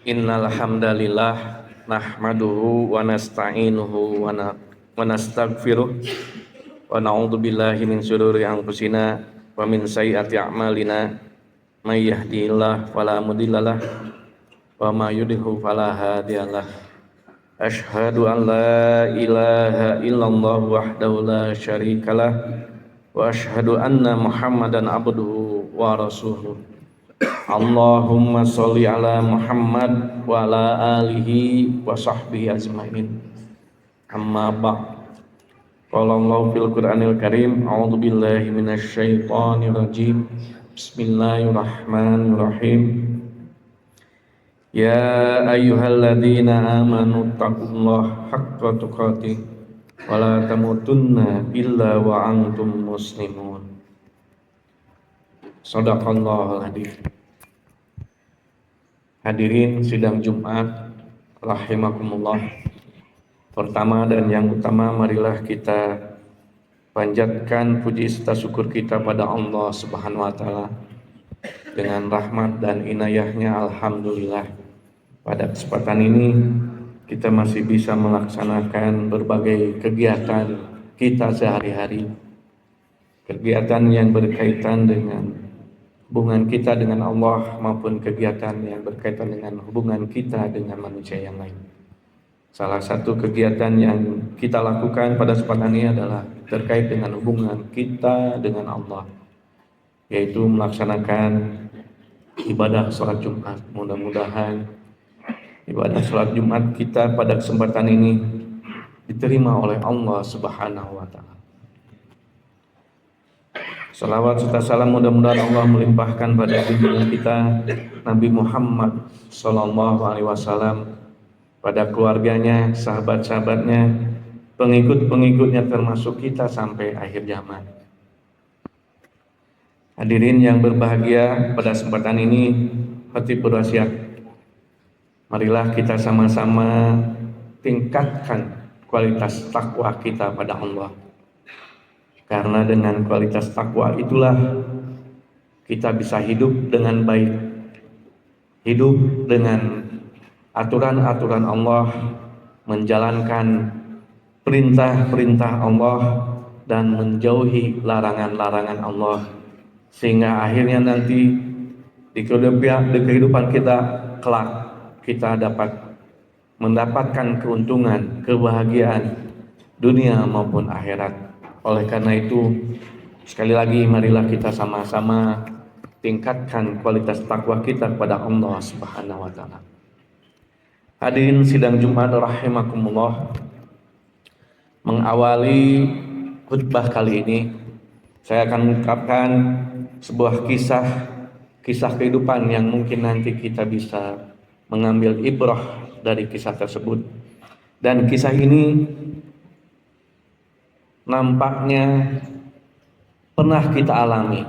Innal hamdalillah nahmaduhu wa nasta'inuhu wa nastaghfiruh wa na'udzu billahi min syururi anfusina wa min sayyiati a'malina may yahdihillahu fala mudhillalah wa may yudhlil fala hadiyalah. Asyhadu an la ilaha illallah wahdahu la syarikalah wa asyhadu anna Muhammadan abduhu wa rasuluh. Allahumma sholli ala Muhammad wa ala alihi wa sahbihi ajmain. Amma ba'd. Qala Allah fil Qur'anil Karim, a'udzu billahi minasy syaithanir rajim. Bismillahirrahmanirrahim. Ya ayyuhalladzina amanu taqullaha haqqa tuqatih wa la tamutunna illa wa antum muslimun. Shadaqallahul adzim. Hadirin sidang Jumat rahimakumullah. Pertama dan yang utama, marilah kita panjatkan puji serta syukur kita pada Allah Subhanahu wa taala. Dengan rahmat dan inayahnya, alhamdulillah, pada kesempatan ini kita masih bisa melaksanakan berbagai kegiatan kita sehari-hari. Kegiatan yang berkaitan dengan hubungan kita dengan Allah maupun kegiatan yang berkaitan dengan hubungan kita dengan manusia yang lain. Salah satu kegiatan yang kita lakukan pada kesempatan ini adalah terkait dengan hubungan kita dengan Allah, yaitu melaksanakan ibadah sholat Jumat. Mudah-mudahan ibadah sholat Jumat kita pada kesempatan ini diterima oleh Allah Subhanahu wa taala. Salawat serta salam mudah-mudahan Allah melimpahkan pada junjungan kita Nabi Muhammad sallallahu alaihi wasallam, pada keluarganya, sahabat-sahabatnya, pengikut-pengikutnya termasuk kita sampai akhir zaman. Hadirin yang berbahagia, pada kesempatan ini khatib berwasiat, marilah kita sama-sama tingkatkan kualitas takwa kita pada Allah. Karena dengan kualitas takwa itulah kita bisa hidup dengan baik, hidup dengan aturan-aturan Allah, menjalankan perintah-perintah Allah dan menjauhi larangan-larangan Allah, sehingga akhirnya nanti di kehidupan kita kelak kita dapat mendapatkan keuntungan, kebahagiaan dunia maupun akhirat. Oleh karena itu, sekali lagi marilah kita sama-sama tingkatkan kualitas takwa kita kepada Allah Subhanahu wa taala. Hadirin sidang Jumat rahimakumullah, mengawali khutbah kali ini saya akan mengungkapkan sebuah kisah kehidupan yang mungkin nanti kita bisa mengambil ibrah dari kisah tersebut. Dan kisah ini nampaknya pernah kita alami,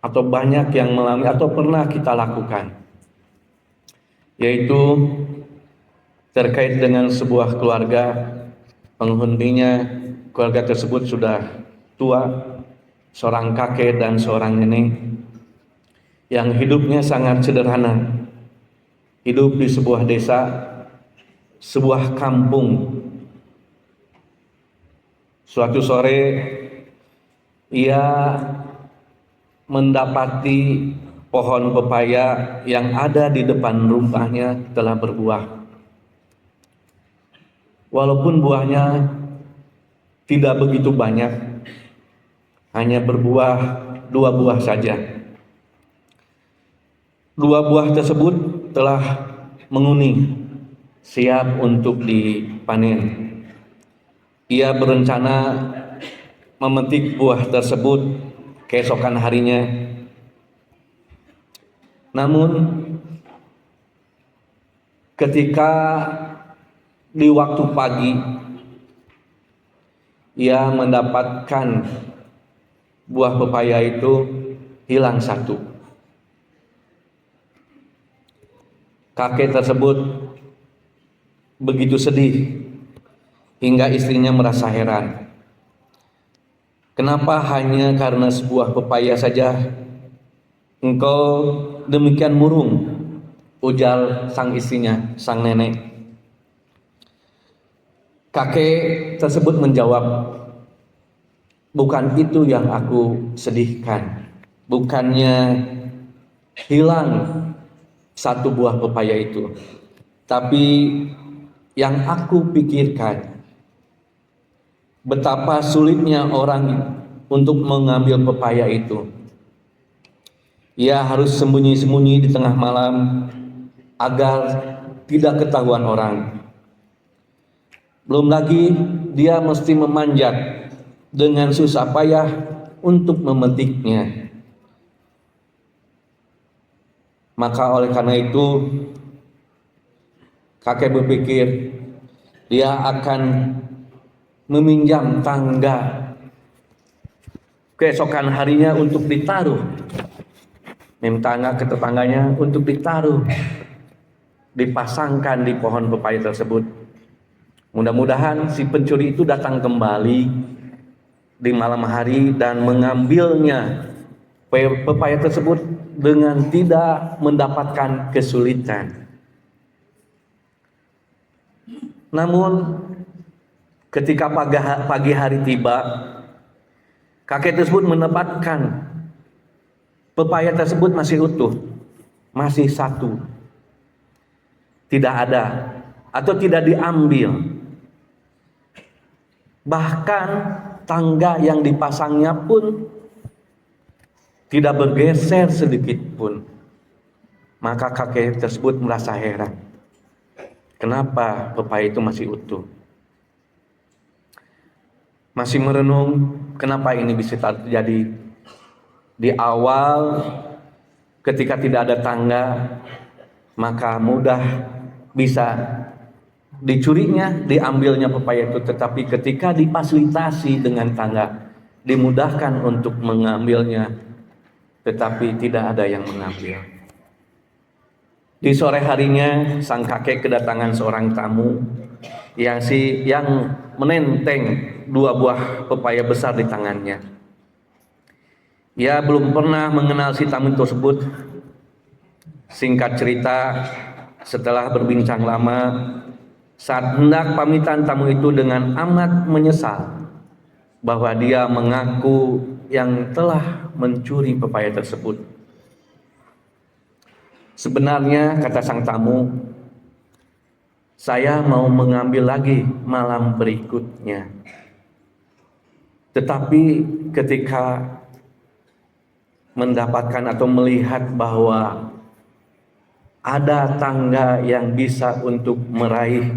atau banyak yang mengalami, atau pernah kita lakukan, yaitu terkait dengan sebuah keluarga. Penghuninya, keluarga tersebut sudah tua, seorang kakek dan seorang nenek yang hidupnya sangat sederhana, hidup di sebuah desa, sebuah kampung. Suatu sore ia mendapati pohon pepaya yang ada di depan rumahnya telah berbuah. Walaupun buahnya tidak begitu banyak, hanya berbuah 2 buah saja. 2 buah tersebut telah menguning, siap untuk dipanen. Ia berencana memetik buah tersebut keesokan harinya. Namun ketika di waktu pagi ia mendapatkan buah pepaya itu hilang 1. Kakek tersebut begitu sedih hingga istrinya merasa heran. Kenapa hanya karena sebuah pepaya saja engkau demikian murung, ujar sang istrinya, sang nenek. Kakek tersebut menjawab, bukan itu yang aku sedihkan. Bukannya hilang satu buah pepaya itu, tapi yang aku pikirkan, betapa sulitnya orang untuk mengambil pepaya itu. Ia harus sembunyi-sembunyi di tengah malam agar tidak ketahuan orang. Belum lagi dia mesti memanjat dengan susah payah untuk memetiknya. Maka oleh karena itu kakek berpikir dia akan meminjam tangga keesokan harinya untuk ditaruh, minta ke tetangganya untuk ditaruh, dipasangkan di pohon pepaya tersebut. Mudah-mudahan si pencuri itu datang kembali di malam hari dan mengambilnya pepaya tersebut dengan tidak mendapatkan kesulitan. Namun ketika pagi hari tiba, kakek tersebut mendapatkan pepaya tersebut masih utuh, masih satu, tidak ada atau tidak diambil. Bahkan tangga yang dipasangnya pun tidak bergeser sedikit pun. Maka kakek tersebut merasa heran, kenapa pepaya itu masih utuh? Masih merenung, kenapa ini bisa terjadi? Di awal ketika tidak ada tangga, maka mudah bisa dicurinya, diambilnya pepaya itu. Tetapi ketika difasilitasi dengan tangga, dimudahkan untuk mengambilnya, tetapi tidak ada yang mengambil. Di sore harinya sang kakek kedatangan seorang tamu yang menenteng 2 buah pepaya besar di tangannya. Ia belum pernah mengenal si tamu tersebut. Singkat cerita, setelah berbincang lama, saat hendak pamitan, tamu itu dengan amat menyesal bahwa dia mengaku yang telah mencuri pepaya tersebut. Sebenarnya, kata sang tamu, saya mau mengambil lagi malam berikutnya. Tetapi ketika mendapatkan atau melihat bahwa ada tangga yang bisa untuk meraih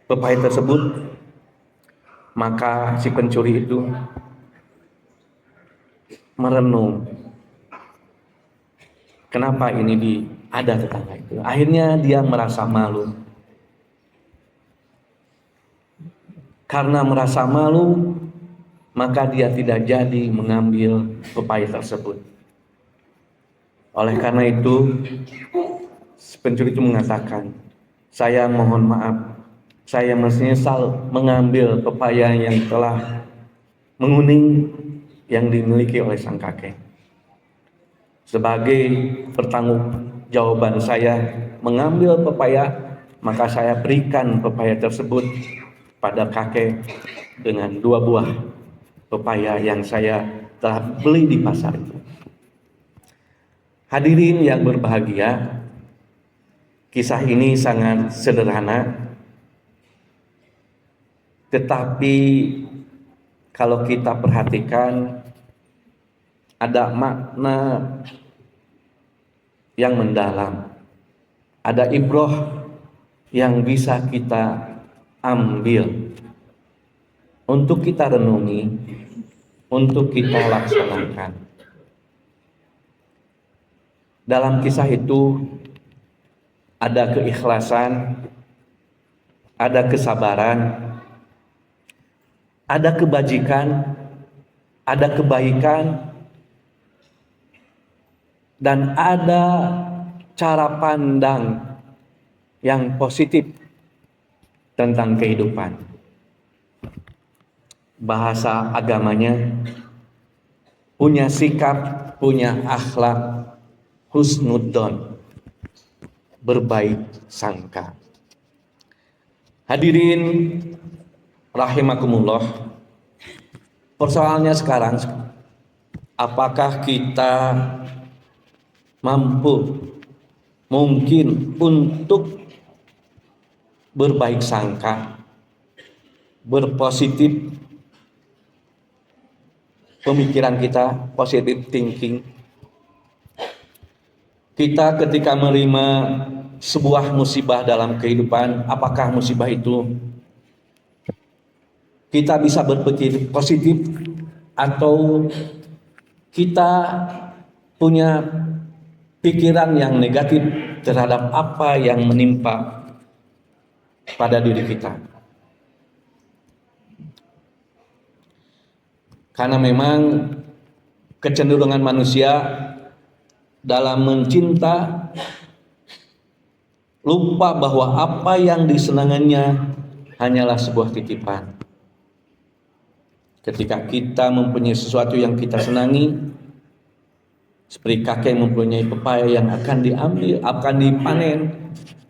pepaya tersebut, maka si pencuri itu merenung, kenapa ini ada tetangga itu. Akhirnya dia merasa malu. Karena merasa malu, maka dia tidak jadi mengambil pepaya tersebut. Oleh karena itu, pencuri itu mengatakan, saya mohon maaf, saya menyesal mengambil pepaya yang telah menguning yang dimiliki oleh sang kakek. Sebagai pertanggungjawaban saya mengambil pepaya, maka saya berikan pepaya tersebut pada kakek dengan 2 buah pepaya yang saya telah beli di pasar itu. Hadirin yang berbahagia, kisah ini sangat sederhana, tetapi kalau kita perhatikan ada makna yang mendalam, ada ibrah yang bisa kita ambil untuk kita renungi, untuk kita laksanakan. Dalam kisah itu ada keikhlasan, ada kesabaran, ada kebajikan, ada kebaikan, dan ada cara pandang yang positif tentang kehidupan. Bahasa agamanya punya sikap, punya akhlak husnudzon, berbaik sangka. Hadirin rahimakumullah, persoalannya sekarang, apakah kita mampu mungkin untuk berbaik sangka, berpositif, pemikiran kita positive thinking. Kita ketika menerima sebuah musibah dalam kehidupan, apakah musibah itu kita bisa berpikir positif atau kita punya pikiran yang negatif terhadap apa yang menimpa pada diri kita. Karena memang kecenderungan manusia dalam mencinta lupa bahwa apa yang disenangannya hanyalah sebuah titipan. Ketika kita mempunyai sesuatu yang kita senangi, seperti kakek mempunyai pepaya yang akan diambil, akan dipanen,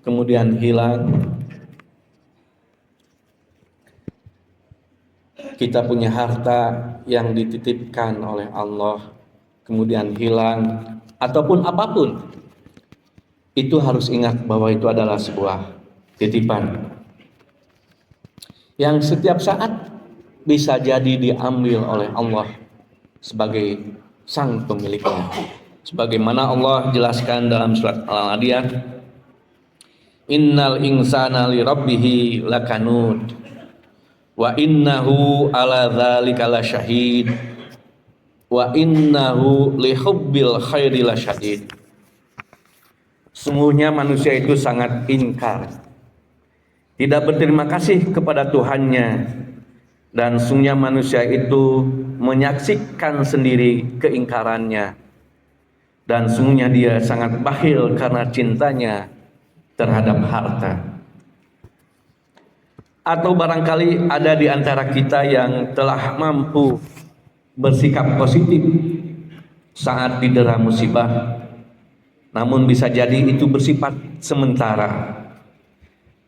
kemudian hilang. Kita punya harta yang dititipkan oleh Allah, kemudian hilang, ataupun apapun, itu harus ingat bahwa itu adalah sebuah titipan yang setiap saat bisa jadi diambil oleh Allah sebagai sang pemiliknya. Sebagaimana Allah jelaskan dalam surat Al-Adiyat, innal insana li rabbihi lakanud wa innahu ala dzalika lasyahid wa innahu li hubbil khairi lasyadid. Sungguhnya manusia itu sangat ingkar, tidak berterima kasih kepada Tuhannya, dan sungguhnya manusia itu menyaksikan sendiri keingkarannya, dan sungguhnya dia sangat bakhil karena cintanya terhadap harta. Atau barangkali ada di antara kita yang telah mampu bersikap positif saat didera musibah, namun bisa jadi itu bersifat sementara.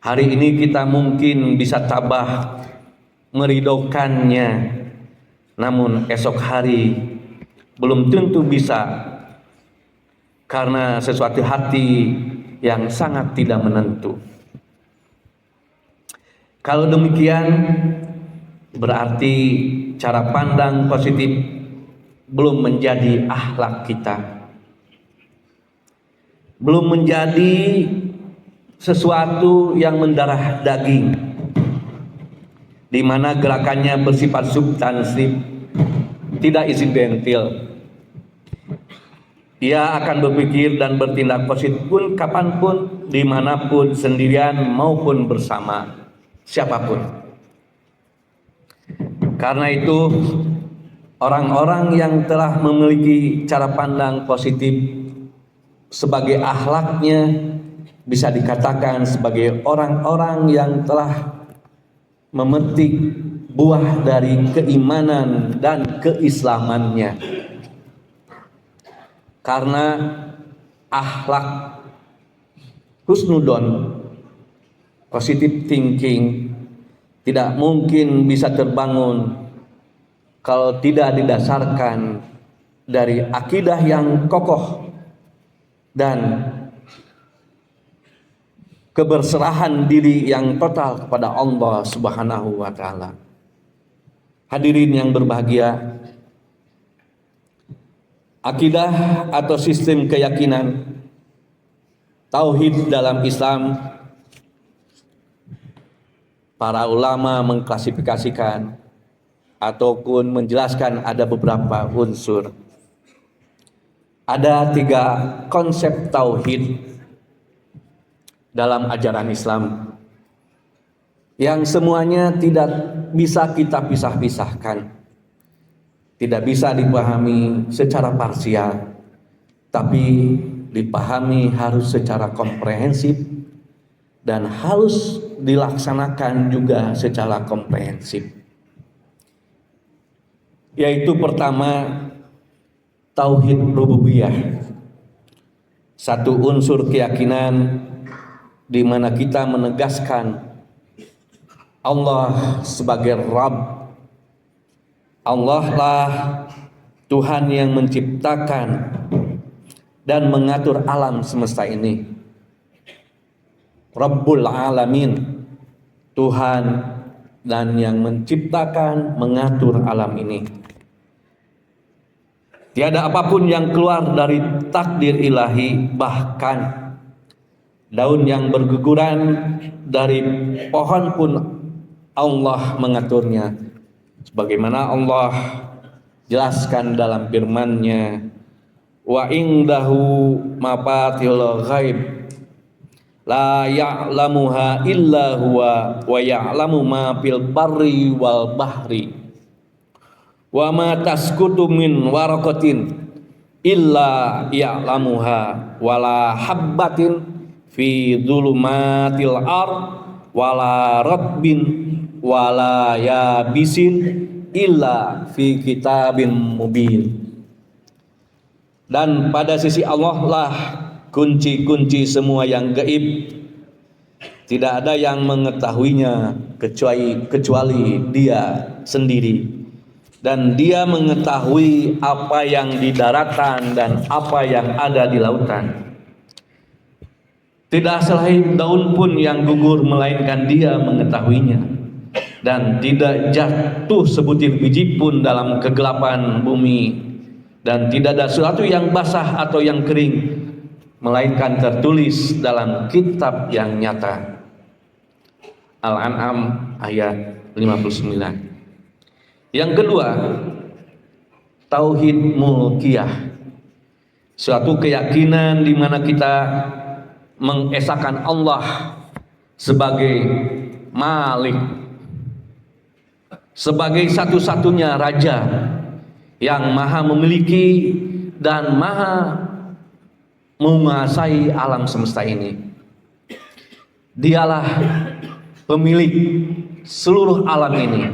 Hari ini kita mungkin bisa tabah meridhokannya, namun esok hari belum tentu bisa, karena sesuatu hati yang sangat tidak menentu. Kalau demikian, berarti cara pandang positif belum menjadi akhlak kita, belum menjadi sesuatu yang mendarah daging, di mana gerakannya bersifat substansif, tidak insidental. Ia akan berpikir dan bertindak positif pun kapanpun, dimanapun, sendirian maupun bersama siapapun. Karena itu, orang-orang yang telah memiliki cara pandang positif sebagai akhlaknya bisa dikatakan sebagai orang-orang yang telah memetik buah dari keimanan dan keislamannya. Karena akhlak husnudon, positive thinking, tidak mungkin bisa terbangun kalau tidak didasarkan dari akidah yang kokoh dan keberserahan diri yang total kepada Allah Subhanahu wa Ta'ala. Hadirin yang berbahagia, akidah atau sistem keyakinan tauhid dalam Islam, para ulama mengklasifikasikan ataupun menjelaskan ada beberapa unsur. Ada 3 konsep tauhid dalam ajaran Islam yang semuanya tidak bisa kita pisah-pisahkan, tidak bisa dipahami secara parsial, tapi dipahami harus secara komprehensif dan harus dilaksanakan juga secara komprehensif. Yaitu pertama, tauhid rububiyah. satu unsur keyakinan di mana kita menegaskan Allah sebagai Rabb. Allah lah Tuhan yang menciptakan dan mengatur alam semesta ini. Rabbul Alamin, Tuhan dan yang menciptakan, mengatur alam ini. Tiada apapun yang keluar dari takdir ilahi, bahkan daun yang berguguran dari pohon pun Allah mengaturnya. Sebagaimana Allah jelaskan dalam firman-Nya, wa indahu mafatihul ghaib la ya'lamuha illa huwa wa ya'lamu ma fil barri wal bahri wa ma tasqutu min waraqatin illa ya'lamuha wala habbatin fi dhulumatil ard wala rabbin wala yabisin illa fi kitabin mubin. Dan pada sisi Allah lah kunci-kunci semua yang gaib. Tidak ada yang mengetahuinya kecuali Dia sendiri. Dan Dia mengetahui apa yang di daratan dan apa yang ada di lautan. Tidak selai daun pun yang gugur melainkan Dia mengetahuinya. Dan tidak jatuh sebutir biji pun dalam kegelapan bumi, dan tidak ada sesuatu yang basah atau yang kering melainkan tertulis dalam kitab yang nyata. Al-An'am ayat 59. Yang kedua, tauhid mulkiyah, suatu keyakinan di mana kita mengesahkan Allah sebagai Malik, sebagai satu-satunya raja yang maha memiliki dan maha menguasai alam semesta ini. Dialah pemilik seluruh alam ini.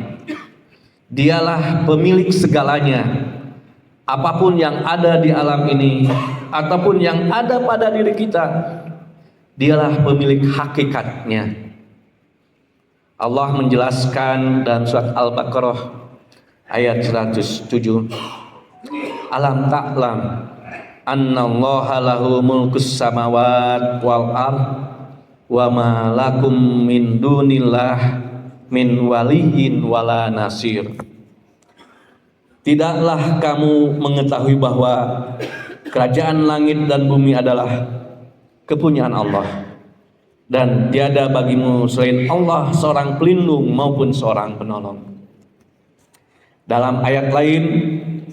Dialah pemilik segalanya. Apapun yang ada di alam ini ataupun yang ada pada diri kita, Dialah pemilik hakikatnya. Allah menjelaskan dalam surat Al-Baqarah ayat 107, alam ta'lam annallaha lahu mulkus samawat wal ard wa ma lakum min dunillah min waliyyin wala nasir. Tidaklah kamu mengetahui bahwa kerajaan langit dan bumi adalah kepunyaan Allah, dan tiada bagimu selain Allah seorang pelindung maupun seorang penolong. Dalam ayat lain,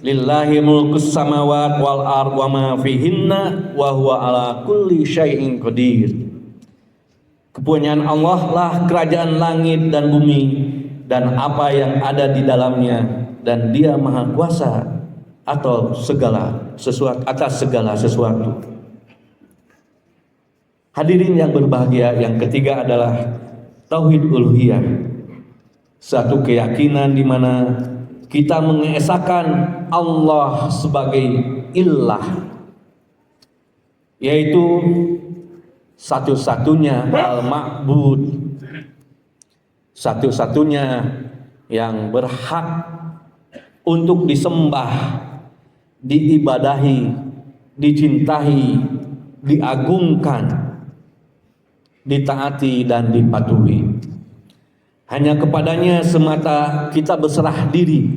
lillahi mulkus samawat wal ard wa ma fihinna wa huwa ala kulli syai'in qadir. Kepunyaan Allah lah kerajaan langit dan bumi dan apa yang ada di dalamnya, dan Dia maha kuasa atau segala sesuatu, atas segala sesuatu. Hadirin yang berbahagia, yang ketiga adalah tauhid uluhiyah, satu keyakinan di mana kita mengesahkan Allah sebagai ilah, yaitu satu-satunya al-ma'bud, satu-satunya yang berhak untuk disembah, diibadahi, dicintai, diagungkan, ditaati dan dipatuhi. Hanya kepadanya semata kita berserah diri,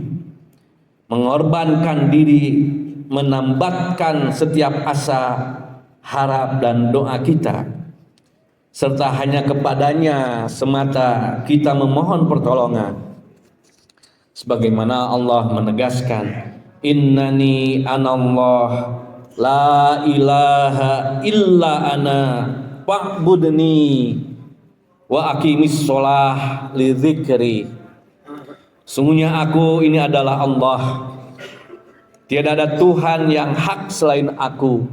mengorbankan diri, menambatkan setiap asa, harap dan doa kita, serta hanya kepadanya semata kita memohon pertolongan. Sebagaimana Allah menegaskan, innani anallah la ilaha illa ana fa'budni wa aqimis sholah li dzikri. Sungguhnya aku ini adalah Allah, tiada ada Tuhan yang hak selain aku,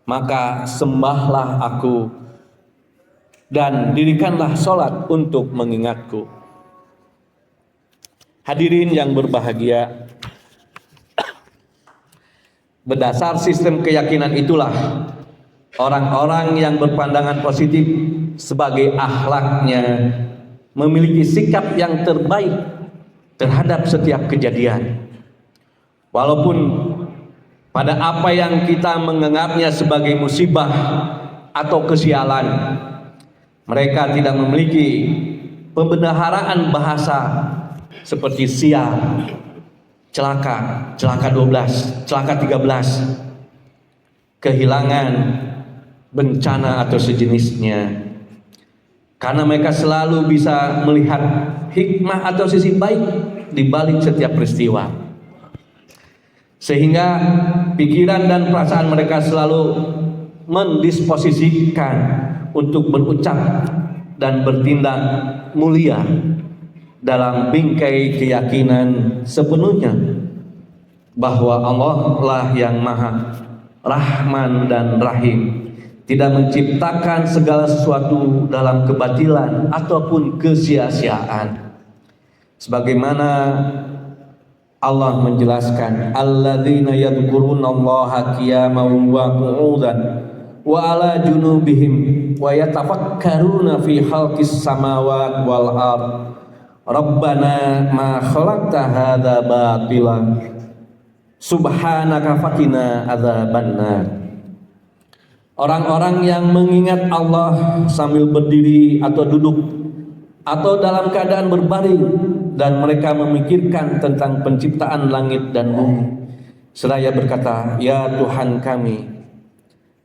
maka sembahlah aku dan dirikanlah sholat untuk mengingatku. Hadirin yang berbahagia, berdasar sistem keyakinan itulah Orang-orang yang berpandangan positif sebagai akhlaknya memiliki sikap yang terbaik terhadap setiap kejadian. Walaupun pada apa yang kita menganggapnya sebagai musibah atau kesialan, mereka tidak memiliki pembendaharaan bahasa seperti sial, celaka, celaka 12, celaka 13, kehilangan, bencana atau sejenisnya. Karena mereka selalu bisa melihat hikmah atau sisi baik di balik setiap peristiwa. Sehingga pikiran dan perasaan mereka selalu mendisposisikan untuk berucap dan bertindak mulia dalam bingkai keyakinan sepenuhnya bahwa Allah lah yang Maha Rahman dan Rahim, tidak menciptakan segala sesuatu dalam kebatilan ataupun kesia-siaan. Sebagaimana Allah menjelaskan, alladzina yadhkurunallaha qiyaman wa qu'udan wa ala junubihim wa yatafakkaruna fi khalqis samawati wal ard rabbana ma khalaqta hadza batila subhanaka faqina adzabannar. Orang-orang yang mengingat Allah sambil berdiri atau duduk atau dalam keadaan berbaring, dan mereka memikirkan tentang penciptaan langit dan bumi, seraya berkata, ya Tuhan kami,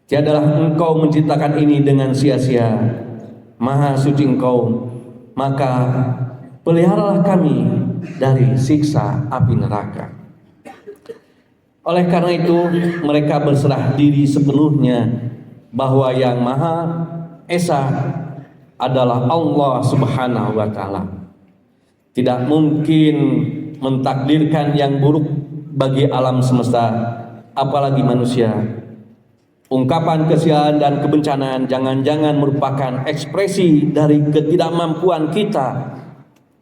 tiadalah Engkau menciptakan ini dengan sia-sia, Maha suci Engkau, maka peliharalah kami dari siksa api neraka. Oleh karena itu mereka berserah diri sepenuhnya bahwa yang Maha Esa adalah Allah Subhanahu wa Ta'ala. Tidak mungkin mentakdirkan yang buruk bagi alam semesta, apalagi manusia. Ungkapan kesialan dan kebencanaan jangan-jangan merupakan ekspresi dari ketidakmampuan kita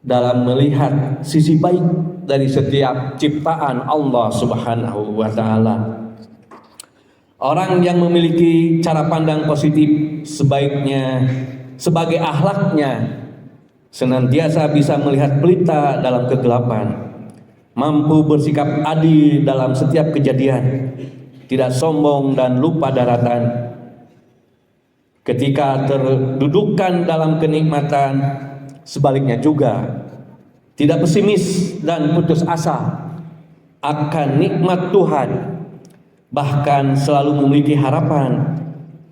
dalam melihat sisi baik dari setiap ciptaan Allah Subhanahu wa Ta'ala. Orang yang memiliki cara pandang positif sebaiknya sebagai akhlaknya senantiasa bisa melihat pelita dalam kegelapan, mampu bersikap adil dalam setiap kejadian, tidak sombong dan lupa daratan. Ketika terdudukkan dalam kenikmatan, sebaliknya juga tidak pesimis dan putus asa akan nikmat Tuhan, bahkan selalu memiliki harapan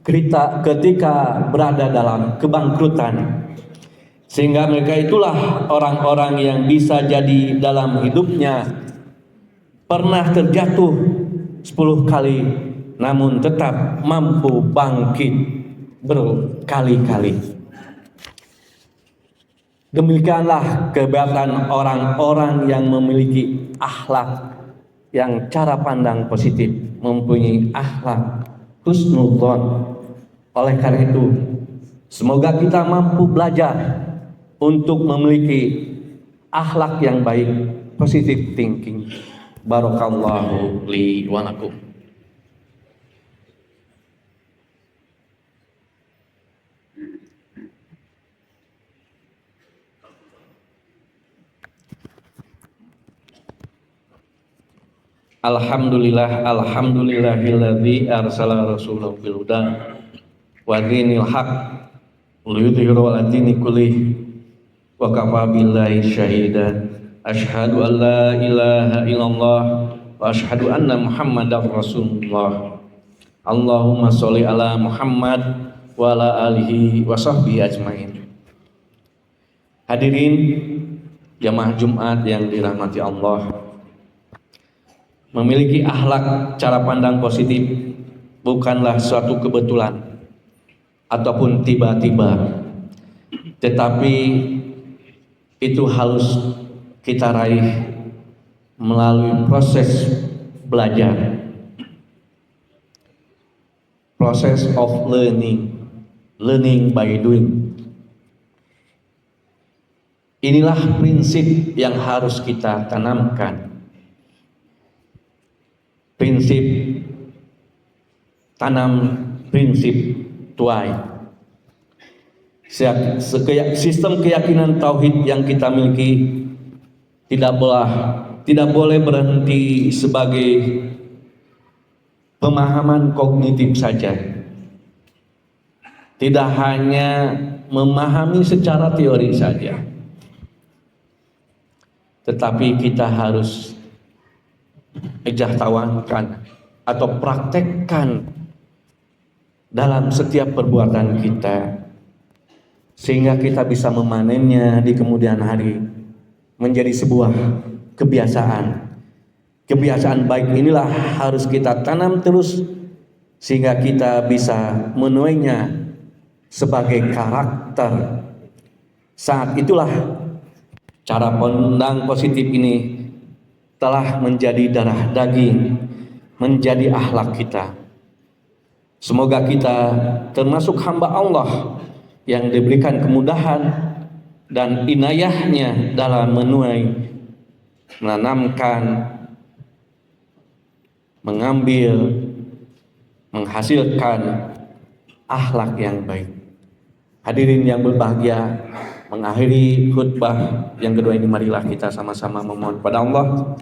ketika berada dalam kebangkrutan. Sehingga mereka itulah orang-orang yang bisa jadi dalam hidupnya pernah terjatuh 10 kali, namun tetap mampu bangkit berkali-kali. Demikianlah kehebasan orang-orang yang memiliki akhlak yang cara pandang positif, mempunyai akhlak husnudzon. Oleh karena itu, semoga kita mampu belajar untuk memiliki akhlak yang baik, positive thinking. Barakallahu li wa lakum. Alhamdulillahilladzi arsala rasulahu bil huda wa dinil haq liyudhhirahu 'ala dini kullih wa kafa billahi syahida. Asyhadu an la ilaha illallah wa asyhadu anna Muhammadar Rasulullah. Allahumma sholli ala Muhammad wa ala alihi wa sahbihi ajmain. Hadirin jamaah Jumat yang dirahmati Allah, memiliki akhlak cara pandang positif bukanlah suatu kebetulan ataupun tiba-tiba, tetapi itu harus kita raih melalui proses belajar, proses of learning by doing. Inilah prinsip yang harus kita tanamkan. Prinsip tanam prinsip tuai. Sistem keyakinan tauhid yang kita miliki tidak boleh berhenti sebagai pemahaman kognitif saja. Tidak hanya memahami secara teori saja, tetapi kita harus ejahtawankan atau praktekkan dalam setiap perbuatan kita, sehingga kita bisa memanennya di kemudian hari menjadi sebuah kebiasaan. Kebiasaan baik inilah harus kita tanam terus sehingga kita bisa menuainya sebagai karakter. Saat itulah cara pandang positif ini telah menjadi darah daging, menjadi akhlak kita. Semoga kita termasuk hamba Allah yang diberikan kemudahan dan inayahnya dalam menuai, menanamkan, mengambil, menghasilkan akhlak yang baik. Hadirin yang berbahagia, mengakhiri khutbah yang kedua ini, marilah kita sama-sama memohon pada Allah,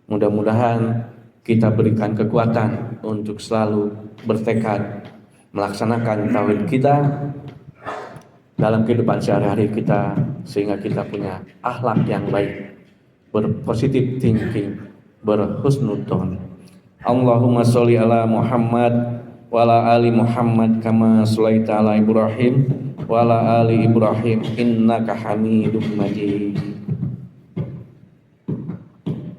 mudah-mudahan kita berikan kekuatan untuk selalu bertekad melaksanakan tauhid kita dalam kehidupan sehari-hari kita, sehingga kita punya akhlak yang baik, berpositif thinking, berhusnudzon. Allahumma sholli ala Muhammad wa ala ali Muhammad kama sholaita ala Ibrahim wa ala ali Ibrahim innaka Hamidum Majid.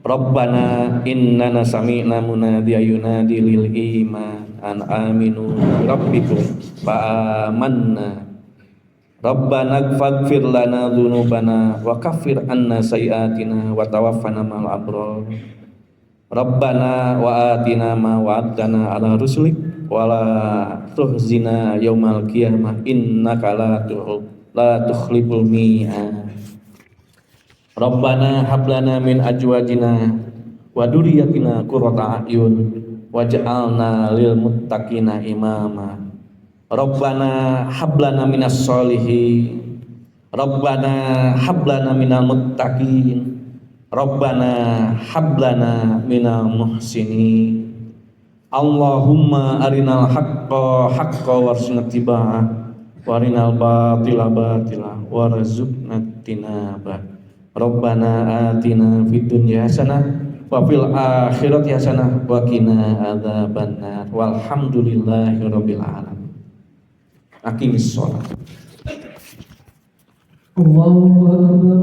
Rabbana innana sami'na munadiyan yunadi lil iman an aminu rabbikum fa amanna. Rabbana ighfir lana dzunubana wa kaffir anna sayyi'atina wa tawaffana ma'al abrar. Rabbana wa atina ma wa'adtana ala rusulik wa la tuhzina yaumal qiyamah innaka la tukhliful mi'ad. Rabbana hab lana min azwajina wa dzurriyyatina qurrata a'yun waj'alna lil muttaqina imama. Rabbana hab lana minas sholihin. Rabbana hab lana minal muttaqin. Rabbana hablana minal muhsinin. Allahumma arinal haqqa haqqa warzuqna ittiba'ah wa arinal batila batila warzuqna tinaba. Rabbana atina fid dunya hasanah wa fil akhirati hasanah wa qina adzabannar. Walhamdulillahirabbil alamin. Aqimis shalah. Allahu akbar.